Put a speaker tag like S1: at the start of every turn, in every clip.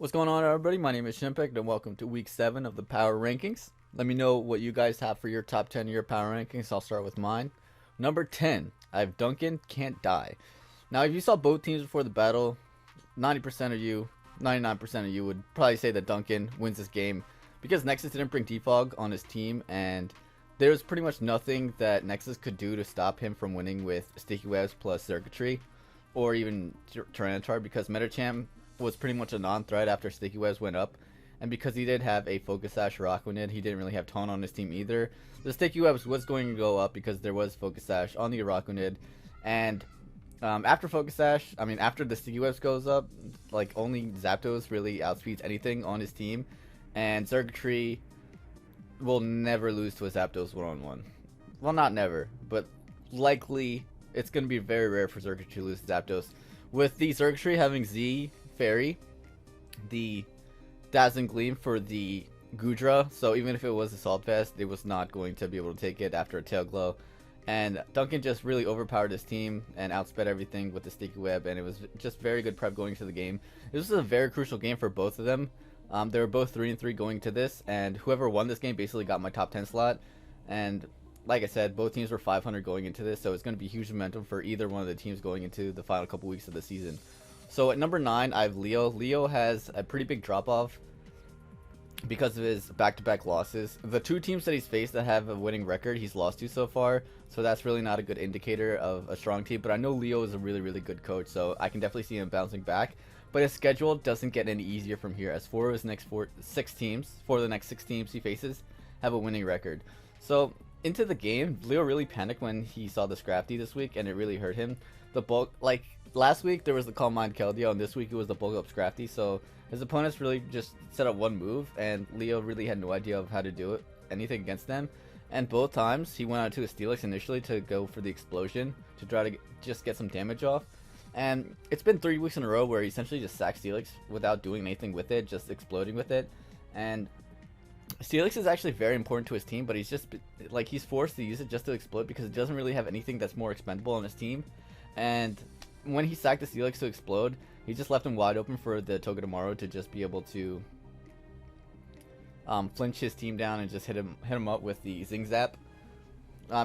S1: What's going on, everybody? My name is Chimpact, and welcome to week 7 of the Power Rankings. Let me know what you guys have for your top 10 of your Power Rankings. I'll start with mine. Number 10, I have Duncan Can't Die. Now, if you saw both teams before the battle, 90% of you, 99% of you would probably say that Duncan wins this game because Nexus didn't bring Defog on his team, and there's pretty much nothing that Nexus could do to stop him from winning with Sticky Webs plus Circuitry or even Tyranitar, because Metacham was pretty much a non-threat after Sticky Webs went up, and because he did have a Focus Sash Araquanid, he didn't really have Taunt on his team either. The Sticky Webs was going to go up because there was Focus Sash on the Araquanid, and after after the Sticky Webs goes up, like, only Zapdos really outspeeds anything on his team, and Circuitry will never lose to a Zapdos one-on-one. Well, not never, but likely it's going to be very rare for Circuitry to lose to Zapdos. With the Circuitry having Z Fairy, the Dazzling Gleam for the Gudra, so even if it was Assault Vest, it was not going to be able to take it after a Tail Glow. And Duncan just really overpowered his team and outsped everything with the Sticky Web, and it was just very good prep going to the game. This was a very crucial game for both of them. They were both 3-3 going to this, and whoever won this game basically got my top 10 slot. And like I said, both teams were 500 going into this, so it's going to be huge momentum for either one of the teams going into the final couple weeks of the season. So at number 9, I have Leo. Leo has a pretty big drop-off because of his back-to-back losses. The two teams that he's faced that have a winning record, he's lost to so far, so that's really not a good indicator of a strong team. But I know Leo is a really, really good coach, so I can definitely see him bouncing back. But his schedule doesn't get any easier from here, as four of the next 6 teams he faces have a winning record. So into the game, Leo really panicked when he saw the Scrafty this week, and it really hurt him. The bulk, like last week there was the Calm Mind Keldeo, and this week it was the bulk up Scrafty, so his opponents really just set up one move, and Leo really had no idea of how to do anything against them. And both times he went out to his Steelix initially to go for the explosion to try to just get some damage off. And it's been 3 weeks in a row where he essentially just sacks Steelix without doing anything with it, just exploding with it. And Steelix is actually very important to his team, but he's just like, he's forced to use it just to explode because it doesn't really have anything that's more expendable on his team. And when he sacked the Steelix to explode, he just left him wide open for the Togedemaru to just be able to flinch his team down and just hit him up with the Zing Zap.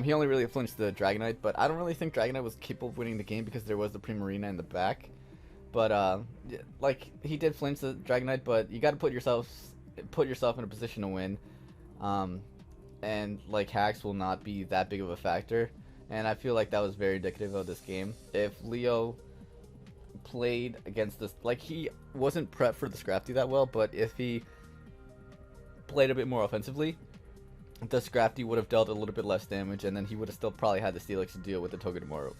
S1: He only really flinched the Dragonite, but I don't really think Dragonite was capable of winning the game because there was the Primarina in the back. But like, he did flinch the Dragonite, but you got to put yourself in a position to win. And like, hacks will not be that big of a factor. And I feel like that was very indicative of this game. If Leo played against this, like, he wasn't prepped for the Scrafty that well, but if he played a bit more offensively, the Scrafty would have dealt a little bit less damage, and then he would have still probably had the Steelix to deal with the Togedemaru.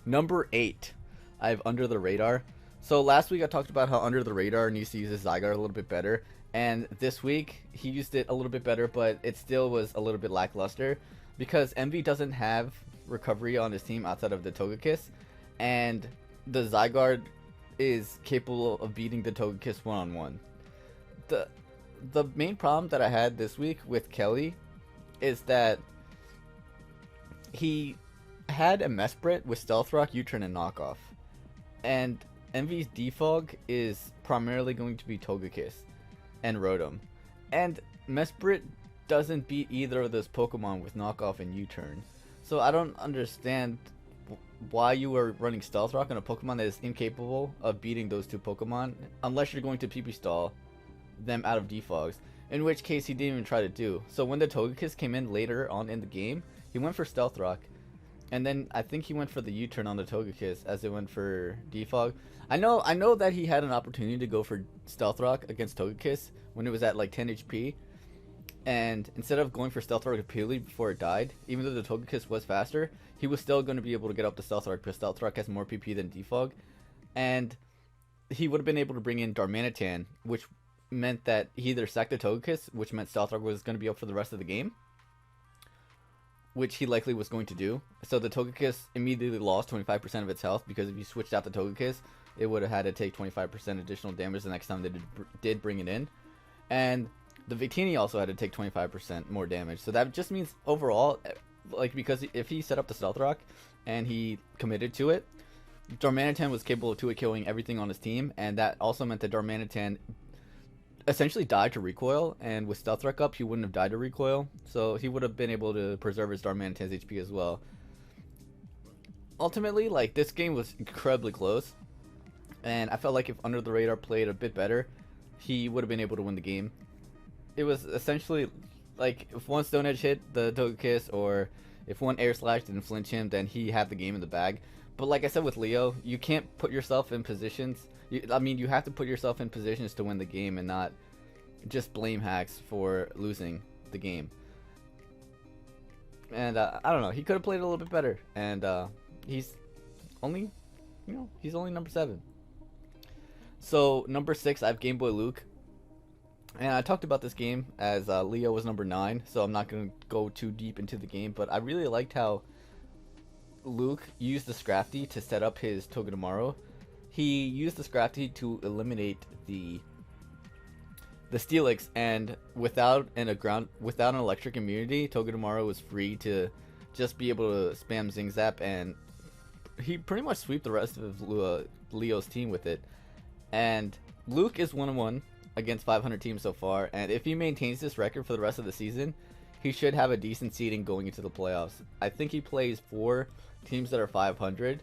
S1: Number 8, I have Under the Radar. So last week I talked about how Under the Radar needs to use his Zygarde a little bit better, and this week he used it a little bit better, but it still was a little bit lackluster because Envy doesn't have recovery on his team outside of the Togekiss, and the Zygarde is capable of beating the Togekiss one-on-one. The main problem that I had this week with Kelly is that he had a Mesprit with Stealth Rock, U-Turn, and Knockoff, and Envy's Defog is primarily going to be Togekiss and Rotom, and Mesprit doesn't beat either of those Pokemon with Knockoff and U-Turn. So I don't understand why you are running Stealth Rock on a Pokemon that is incapable of beating those two Pokemon, unless you're going to PP stall them out of Defogs, in which case he didn't even try to do. So when the Togekiss came in later on in the game, he went for Stealth Rock, and then I think he went for the U-Turn on the Togekiss as it went for Defog. I know that he had an opportunity to go for Stealth Rock against Togekiss when it was at like 10 HP, and instead of going for Stealth Rock repeatedly before it died, even though the Togekiss was faster, he was still going to be able to get up to Stealth Rock because Stealth Rock has more PP than Defog, and he would have been able to bring in Darmanitan, which meant that he either sacked the Togekiss, which meant Stealth Rock was going to be up for the rest of the game, which he likely was going to do. So the Togekiss immediately lost 25% of its health, because if you switched out the Togekiss, it would have had to take 25% additional damage the next time they did bring it in. And the Victini also had to take 25% more damage. So that just means overall, like, because if he set up the Stealth Rock and he committed to it, Darmanitan was capable of 2-hit killing everything on his team, and that also meant that Darmanitan essentially died to recoil, and with Stealth Wreck up, he wouldn't have died to recoil, so he would have been able to preserve his Darmanitan's HP as well. Ultimately, like, this game was incredibly close, and I felt like if Under the Radar played a bit better, he would have been able to win the game. It was essentially like if one Stone Edge hit the Togekiss, or if one Air Slash didn't flinch him, then he had the game in the bag. But like I said with Leo, you can't put yourself in positions. I mean, you have to put yourself in positions to win the game and not just blame hacks for losing the game. And I don't know, he could have played a little bit better. And he's only, he's only number 7. So number 6, I have Game Boy Luke. And I talked about this game as Leo was number 9, so I'm not going to go too deep into the game. But I really liked how Luke used the Scrafty to set up his Togedemaru. He used the Scrafty to eliminate the Steelix, and without an electric immunity, Togedemaru was free to just be able to spam Zing Zap, and he pretty much swept the rest of Leo's team with it. And Luke is 1-1 against 500 teams so far, and if he maintains this record for the rest of the season, he should have a decent seeding going into the playoffs. I think he plays 4 teams that are 500.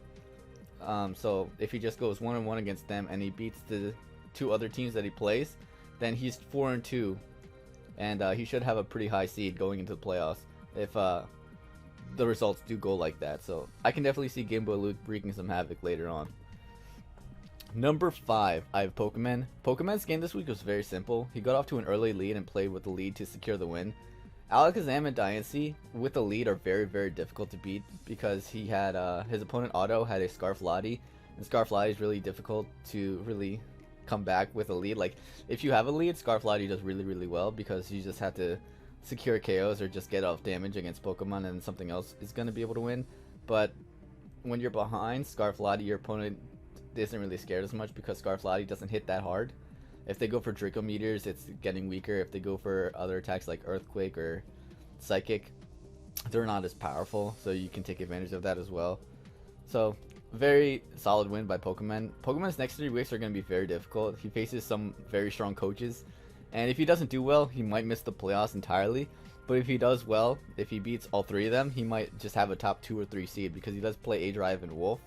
S1: So if he just goes 1-1 against them and he beats the 2 other teams that he plays, then he's 4-2, and he should have a pretty high seed going into the playoffs if the results do go like that. So I can definitely see Game Boy Luke wreaking some havoc later on. Number 5, I have Pokemon. Pokemon's game this week was very simple. He got off to an early lead and played with the lead to secure the win. Alakazam and Diancie with the lead are very, very difficult to beat because he had his opponent Otto had a Scarf Lottie, and Scarf Lottie is really difficult to really come back with a lead. Like, if you have a lead, Scarf Lottie does really, really well because you just have to secure KOs or just get off damage against Pokemon, and something else is going to be able to win. But when you're behind Scarf Lottie, your opponent isn't really scared as much because Scarf Lottie doesn't hit that hard. If they go for Draco Meteors, it's getting weaker. If they go for other attacks like Earthquake or Psychic, they're not as powerful, so you can take advantage of that as well. So, very solid win by Pokemon. Pokemon's next 3 weeks are going to be very difficult. He faces some very strong coaches, and if he doesn't do well, he might miss the playoffs entirely. But if he does well, if he beats all 3 of them, he might just have a top 2 or 3 seed because he does play A-Drive and Wolf,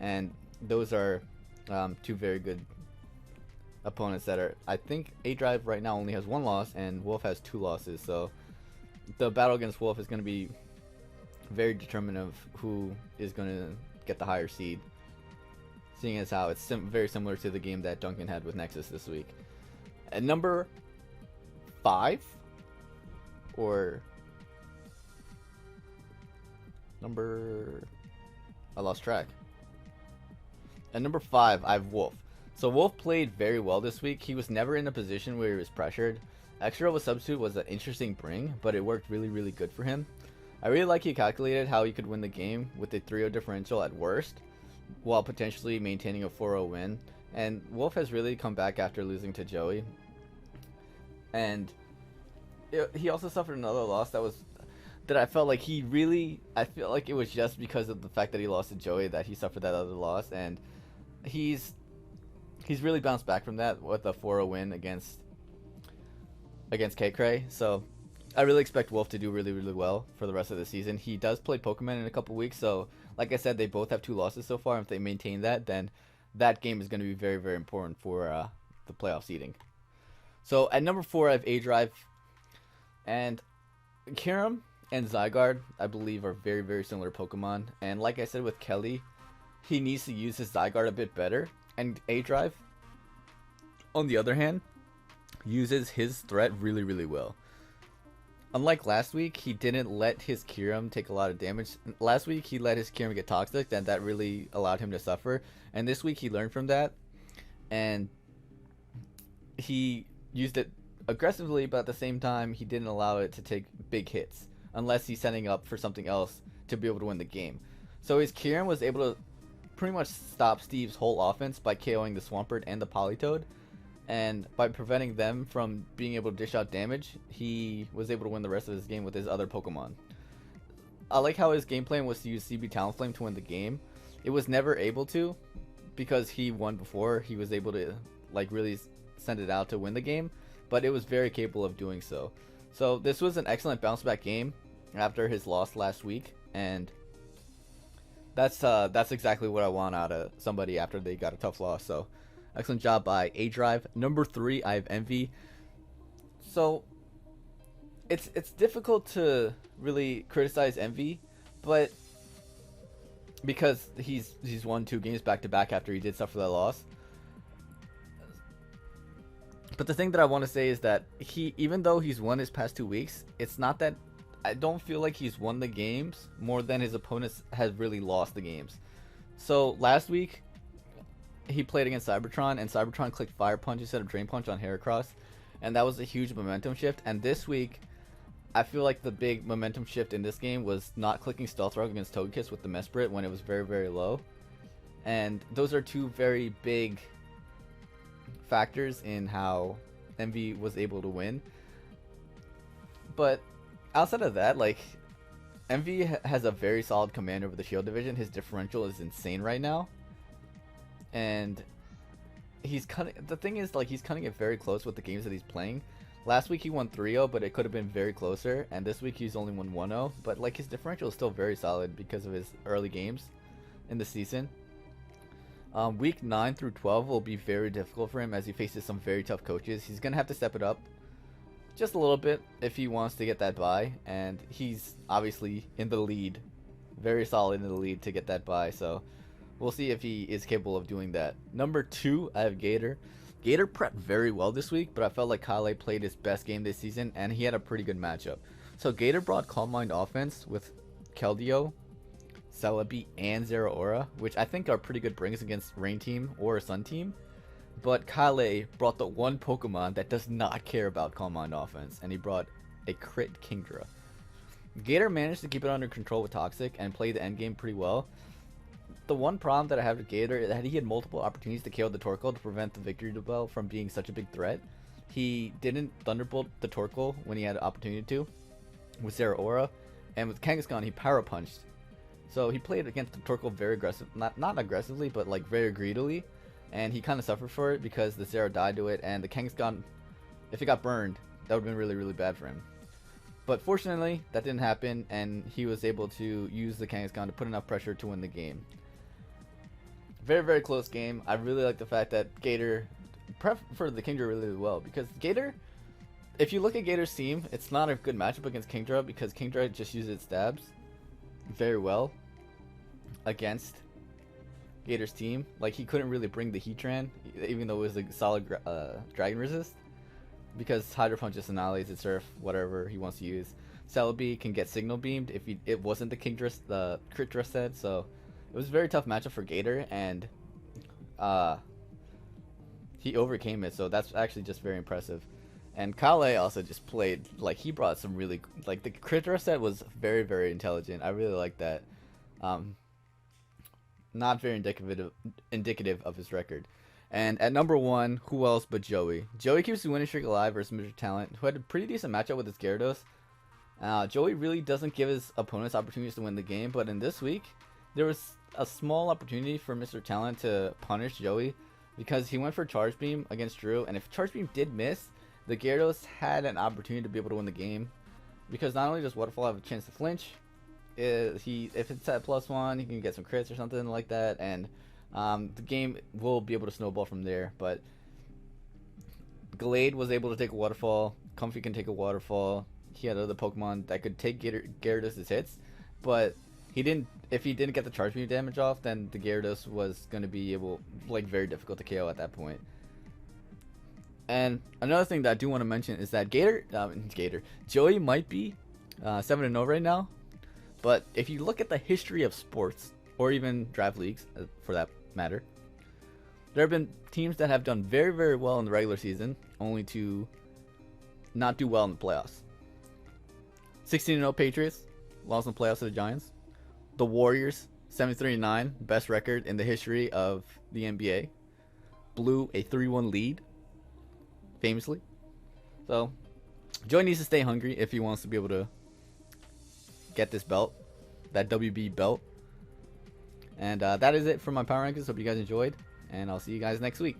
S1: and those are 2 very good opponents that are, I think A-Drive right now only has 1 loss and Wolf has 2 losses, so the battle against Wolf is going to be very determinant of who is going to get the higher seed, seeing as how it's very similar to the game that Duncan had with Nexus this week. At number 5, or number, I lost track. At number 5, I have Wolf. So Wolf played very well this week. He was never in a position where he was pressured. Extra of a substitute was an interesting bring, but it worked really, really good for him. I really like he calculated how he could win the game with a 3-0 differential at worst, while potentially maintaining a 4-0 win. And Wolf has really come back after losing to Joey. And he also suffered another loss that I felt like I feel like it was just because of the fact that he lost to Joey that he suffered that other loss, and he's really bounced back from that with a 4-0 win against K-Cray. So I really expect Wolf to do really, really well for the rest of the season. He does play Pokemon in a couple weeks, so like I said, they both have 2 losses so far. If they maintain that, then that game is going to be very, very important for the playoff seeding. So at number 4, I have A-Drive, and Kyurem and Zygarde, I believe, are very, very similar Pokemon. And like I said with Kelly, he needs to use his Zygarde a bit better. And A-Drive, on the other hand, uses his threat really, really well. Unlike last week, he didn't let his Kyurem take a lot of damage. Last week, he let his Kyurem get toxic, and that really allowed him to suffer. And this week, he learned from that, and he used it aggressively, but at the same time, he didn't allow it to take big hits, unless he's setting up for something else to be able to win the game. So his Kyurem was able to pretty much stop Steve's whole offense by KOing the Swampert and the Politoed, and by preventing them from being able to dish out damage, he was able to win the rest of his game with his other Pokemon. I like how his game plan was to use CB Talonflame to win the game, It was never able to, because he won before. He was able to like really send it out to win the game, but it was very capable of doing so. So this was an excellent bounce back game after his loss last week, and that's exactly what I want out of somebody after they got a tough loss. So excellent job by A Drive. Number 3, I have Envy. So it's difficult to really criticize Envy, but because he's won 2 games back to back after he did suffer that loss. But the thing that I want to say is that even though he's won his past 2 weeks, it's not that I don't feel like he's won the games more than his opponents has really lost the games. So last week he played against Cybertron, and Cybertron clicked Fire Punch instead of Drain Punch on Heracross, and that was a huge momentum shift. And this week I feel like the big momentum shift in this game was not clicking Stealth Rogue against Togekiss with the Mesprit when it was very, very low. And those are 2 very big factors in how Envy was able to win. But outside of that, like, Envy has a very solid command over the Shield division. His differential is insane right now. And he's cutting, the thing is, like, he's cutting it very close with the games that he's playing. Last week he won 3-0, but it could have been very closer, and this week he's only won 1-0. But like, his differential is still very solid because of his early games in the season. Week 9 through 12 will be very difficult for him as he faces some very tough coaches. He's gonna have to step it up just a little bit if he wants to get that bye, and he's obviously in the lead, very solid in the lead to get that bye. So we'll see if he is capable of doing that. Number 2, I have Gator. Gator prepped very well this week, but I felt like Kale played his best game this season, and he had a pretty good matchup. So Gator brought Calm Mind offense with Keldeo, Celebi, and Zeraora, which I think are pretty good brings against Rain Team or Sun Team. But Kale brought the one Pokemon that does not care about Calm Mind offense, and he brought a crit Kingdra. Gator managed to keep it under control with Toxic and play the endgame pretty well. The one problem that I have with Gator is that he had multiple opportunities to KO the Torkoal to prevent the Victory Bell from being such a big threat. He didn't Thunderbolt the Torkoal when he had an opportunity to with Zeraora, and with Kangaskhan he Power Punched. So he played against the Torkoal very aggressive, not aggressively, but like very greedily, and he kind of suffered for it because the Zera died to it, and the Kangaskhan, if it got burned, that would have been really, really bad for him. But fortunately, that didn't happen, and he was able to use the Kangaskhan to put enough pressure to win the game. Very, very close game. I really like the fact that Gator preferred the Kingdra really, really well, because Gator, if you look at Gator's team, it's not a good matchup against Kingdra because Kingdra just uses its stabs very well against Gator's team. Like, he couldn't really bring the Heatran, even though it was a solid Dragon Resist, because Hydro Punch just annihilates its Surf, whatever he wants to use. Celebi can get Signal Beamed if it wasn't the Kingdra, the Crit Dress set, so it was a very tough matchup for Gator, and he overcame it, so that's actually just very impressive. And Kale also just played, like, he brought some really, like, the Crit Dress set was very, very intelligent. I really like that. Not very indicative of his record. And at number 1, who else but Joey? Joey keeps the winning streak alive versus Mr. Talent, who had a pretty decent matchup with his Gyarados. Joey really doesn't give his opponents opportunities to win the game, but in this week, there was a small opportunity for Mr. Talent to punish Joey because he went for Charge Beam against Drew, and if Charge Beam did miss, the Gyarados had an opportunity to be able to win the game, because not only does Waterfall have a chance to flinch, if it's at +1, he can get some crits or something like that, and the game will be able to snowball from there. But Glade was able to take a Waterfall, Comfy can take a Waterfall, he had other Pokemon that could take Gyarados' hits, but he didn't. If he didn't get the Charge Beam damage off, then the Gyarados was going to be very difficult to KO at that point. And another thing that I do want to mention is that Joey might be 7-0 right now, but if you look at the history of sports, or even draft leagues for that matter, there have been teams that have done very, very well in the regular season, only to not do well in the playoffs. 16-0 Patriots lost in the playoffs to the Giants. The Warriors, 73-9, best record in the history of the NBA, blew a 3-1 lead, famously. So Joey needs to stay hungry if he wants to be able to get this belt, that WBE belt. And that is it for my power rankings. Hope you guys enjoyed, and I'll see you guys next week.